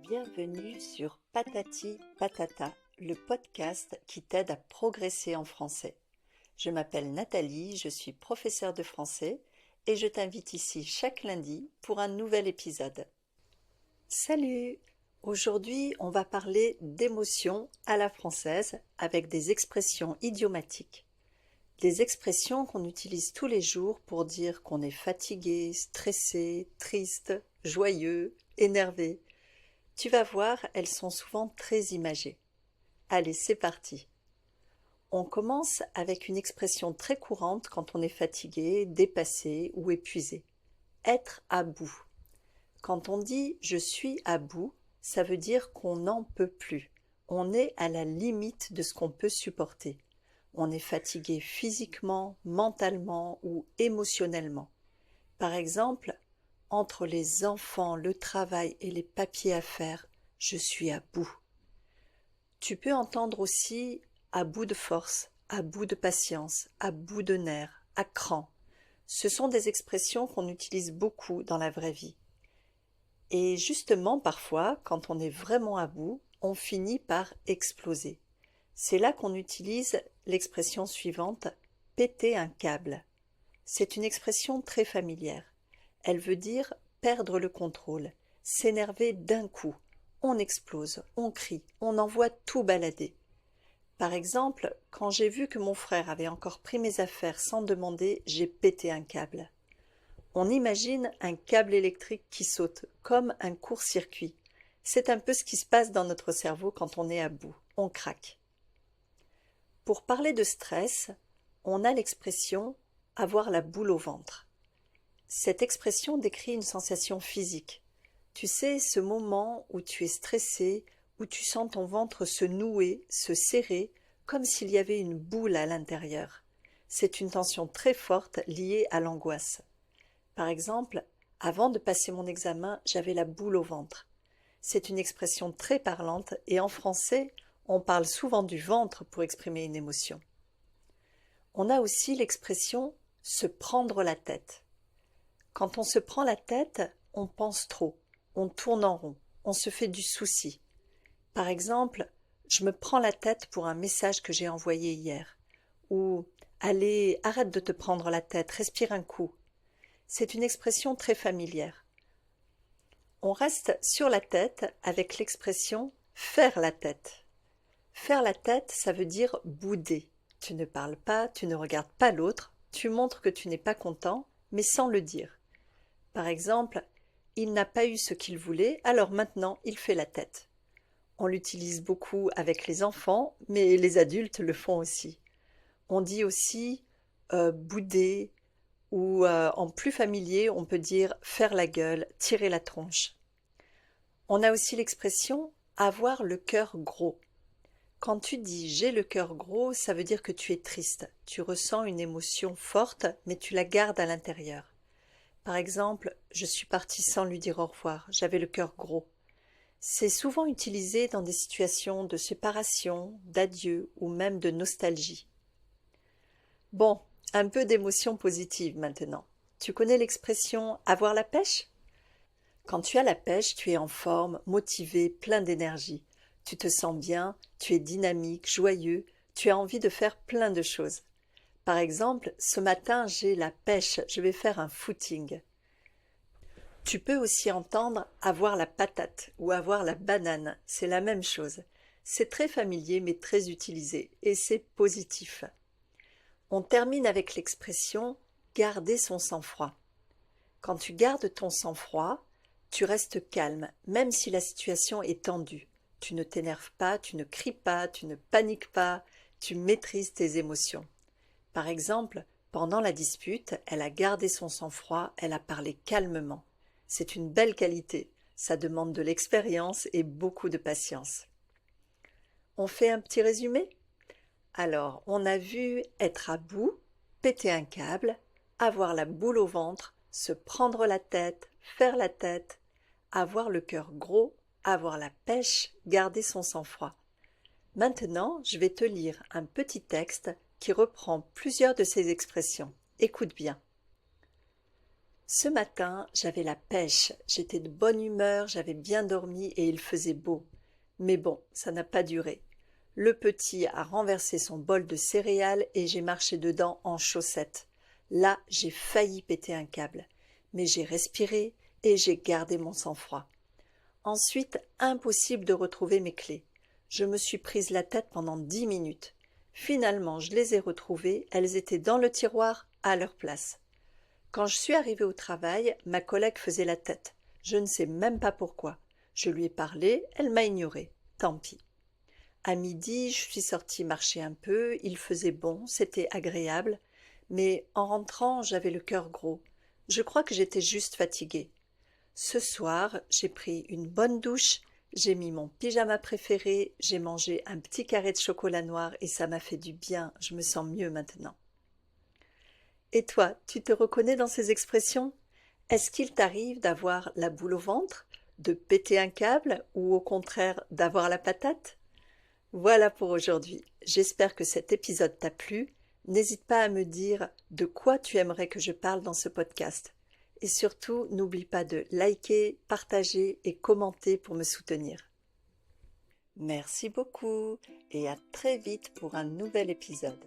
Bienvenue sur Patati Patata, le podcast qui t'aide à progresser en français. Je m'appelle Nathalie, je suis professeure de français et je t'invite ici chaque lundi pour un nouvel épisode. Salut! Aujourd'hui, on va parler d'émotions à la française avec des expressions idiomatiques. Des expressions qu'on utilise tous les jours pour dire qu'on est fatigué, stressé, triste, joyeux, énervé. Tu vas voir, elles sont souvent très imagées. Allez, c'est parti. On commence avec une expression très courante quand on est fatigué, dépassé ou épuisé. Être à bout. Quand on dit « je suis à bout », ça veut dire qu'on n'en peut plus. On est à la limite de ce qu'on peut supporter. On est fatigué physiquement, mentalement ou émotionnellement. Par exemple, entre les enfants, le travail et les papiers à faire, je suis à bout. Tu peux entendre aussi à bout de force, à bout de patience, à bout de nerfs, à cran. Ce sont des expressions qu'on utilise beaucoup dans la vraie vie. Et justement, parfois, quand on est vraiment à bout, on finit par exploser. C'est là qu'on utilise l'expression suivante « péter un câble ». C'est une expression très familière. Elle veut dire perdre le contrôle, s'énerver d'un coup. On explose, on crie, on envoie tout balader. Par exemple, quand j'ai vu que mon frère avait encore pris mes affaires sans demander, j'ai pété un câble. On imagine un câble électrique qui saute, comme un court-circuit. C'est un peu ce qui se passe dans notre cerveau quand on est à bout, on craque. Pour parler de stress, on a l'expression « avoir la boule au ventre ». Cette expression décrit une sensation physique. Tu sais, ce moment où tu es stressé, où tu sens ton ventre se nouer, se serrer, comme s'il y avait une boule à l'intérieur. C'est une tension très forte liée à l'angoisse. Par exemple, avant de passer mon examen, j'avais la boule au ventre. C'est une expression très parlante et en français, on parle souvent du ventre pour exprimer une émotion. On a aussi l'expression « se prendre la tête ». Quand on se prend la tête, on pense trop, on tourne en rond, on se fait du souci. Par exemple, je me prends la tête pour un message que j'ai envoyé hier. Ou allez, arrête de te prendre la tête, respire un coup. C'est une expression très familière. On reste sur la tête avec l'expression faire la tête. Faire la tête, ça veut dire bouder. Tu ne parles pas, tu ne regardes pas l'autre, tu montres que tu n'es pas content, mais sans le dire. Par exemple, il n'a pas eu ce qu'il voulait, alors maintenant il fait la tête. On l'utilise beaucoup avec les enfants, mais les adultes le font aussi. On dit aussi bouder ou en plus familier, on peut dire faire la gueule, tirer la tronche. On a aussi l'expression avoir le cœur gros. Quand tu dis « j'ai le cœur gros », ça veut dire que tu es triste. Tu ressens une émotion forte, mais tu la gardes à l'intérieur. Par exemple, je suis partie sans lui dire au revoir, j'avais le cœur gros. C'est souvent utilisé dans des situations de séparation, d'adieu ou même de nostalgie. Bon, un peu d'émotion positive maintenant. Tu connais l'expression « avoir la pêche » ? Quand tu as la pêche, tu es en forme, motivé, plein d'énergie. Tu te sens bien, tu es dynamique, joyeux, tu as envie de faire plein de choses. Par exemple, ce matin, j'ai la pêche, je vais faire un footing. Tu peux aussi entendre avoir la patate ou avoir la banane, c'est la même chose. C'est très familier mais très utilisé et c'est positif. On termine avec l'expression garder son sang-froid. Quand tu gardes ton sang-froid, tu restes calme, même si la situation est tendue. Tu ne t'énerves pas, tu ne cries pas, tu ne paniques pas, tu maîtrises tes émotions. Par exemple, pendant la dispute, elle a gardé son sang-froid, elle a parlé calmement. C'est une belle qualité, ça demande de l'expérience et beaucoup de patience. On fait un petit résumé ? Alors, on a vu être à bout, péter un câble, avoir la boule au ventre, se prendre la tête, faire la tête, avoir le cœur gros, avoir la pêche, garder son sang-froid. Maintenant, je vais te lire un petit texte qui reprend plusieurs de ces expressions. Écoute bien. Ce matin, j'avais la pêche, j'étais de bonne humeur, j'avais bien dormi et il faisait beau. Mais bon, ça n'a pas duré. Le petit a renversé son bol de céréales et j'ai marché dedans en chaussettes. Là, j'ai failli péter un câble. Mais j'ai respiré et j'ai gardé mon sang-froid. Ensuite, impossible de retrouver mes clés. Je me suis prise la tête pendant 10 minutes. Finalement, je les ai retrouvées, elles étaient dans le tiroir, à leur place. Quand je suis arrivée au travail, ma collègue faisait la tête. Je ne sais même pas pourquoi. Je lui ai parlé, elle m'a ignorée. Tant pis. À midi, je suis sortie marcher un peu, il faisait bon, c'était agréable, mais en rentrant, j'avais le cœur gros. Je crois que j'étais juste fatiguée. Ce soir, j'ai pris une bonne douche, j'ai mis mon pyjama préféré, j'ai mangé un petit carré de chocolat noir et ça m'a fait du bien, je me sens mieux maintenant. Et toi, tu te reconnais dans ces expressions? Est-ce qu'il t'arrive d'avoir la boule au ventre, de péter un câble ou au contraire d'avoir la patate? Voilà pour aujourd'hui. J'espère que cet épisode t'a plu. N'hésite pas à me dire de quoi tu aimerais que je parle dans ce podcast. Et surtout, n'oublie pas de liker, partager et commenter pour me soutenir. Merci beaucoup et à très vite pour un nouvel épisode.